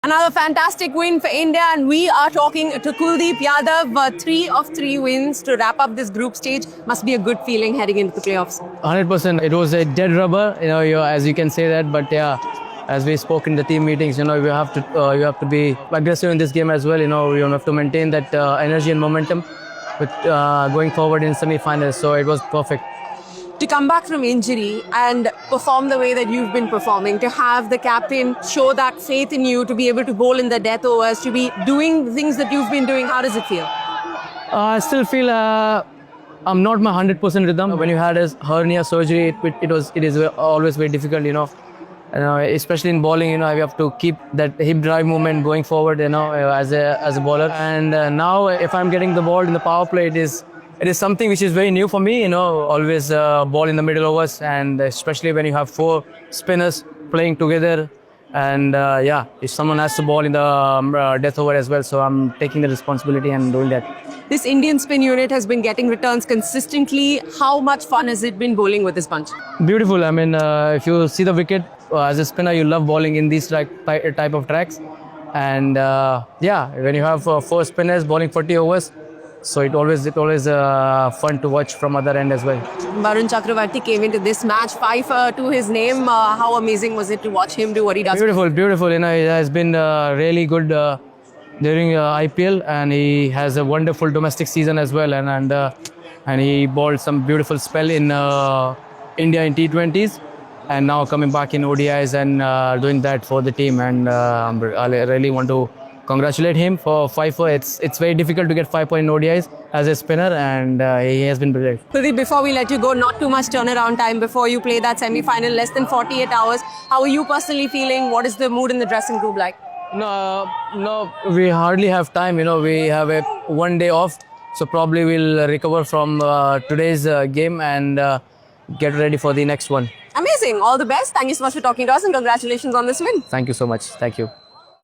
Another fantastic win for India, and we are talking to Kuldeep Yadav. 3 of 3 wins to wrap up this group stage. Must be a good feeling heading into the playoffs. 100%. It was a dead rubber, as you can say that. But yeah, as we spoke in the team meetings, you have to be aggressive in this game as well. You have to maintain that energy and momentum with going forward in semi-finals. So it was perfect. To come back from injury and perform the way that you've been performing, to have the captain show that faith in you, to be able to bowl in the death overs, to be doing the things that you've been doing, how does it feel? I still feel I'm not my 100% rhythm. When you had a hernia surgery, it is always very difficult, especially in bowling. You have to keep that hip drive movement going forward, as a bowler. And now, if I'm getting the ball in the power play, it is something which is very new for me. Always ball in the middle overs, and especially when you have 4 spinners playing together. And if someone has to ball in the death over as well, so I'm taking the responsibility and doing that. This Indian spin unit has been getting returns consistently. How much fun has it been bowling with this bunch? Beautiful. I mean, if you see the wicket, as a spinner, you love bowling in these type of tracks. And when you have 4 spinners bowling 40 overs, so it always fun to watch from other end as well. Varun Chakravarti came into this match 5 to his name. How amazing was it to watch him do what he does? Beautiful. He has been really good during IPL, and he has a wonderful domestic season as well. And he bowled some beautiful spell in India in T20s, and now coming back in ODIs and doing that for the team. And I really want to congratulate him for 5-4. It's very difficult to get 5 points in ODIs as a spinner, and he has been brilliant. Kuldeep, before we let you go, not too much turnaround time before you play that semi-final, less than 48 hours. How are you personally feeling? What is the mood in the dressing room like? No, we hardly have time. We have a 1 day off, so probably we'll recover from today's game and get ready for the next one. Amazing. All the best. Thank you so much for talking to us, and congratulations on this win. Thank you so much. Thank you.